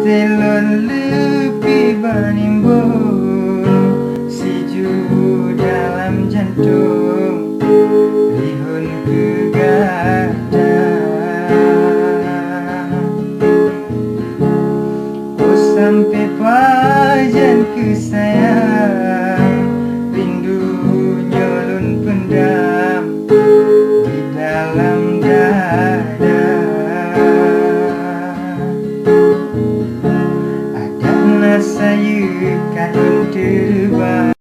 Telon lebih banimbung siju dalam jantung lihun kegadang. Oh sampai pajan kesayang rindu nyolon pendam di dalam dada. Saya kan terbang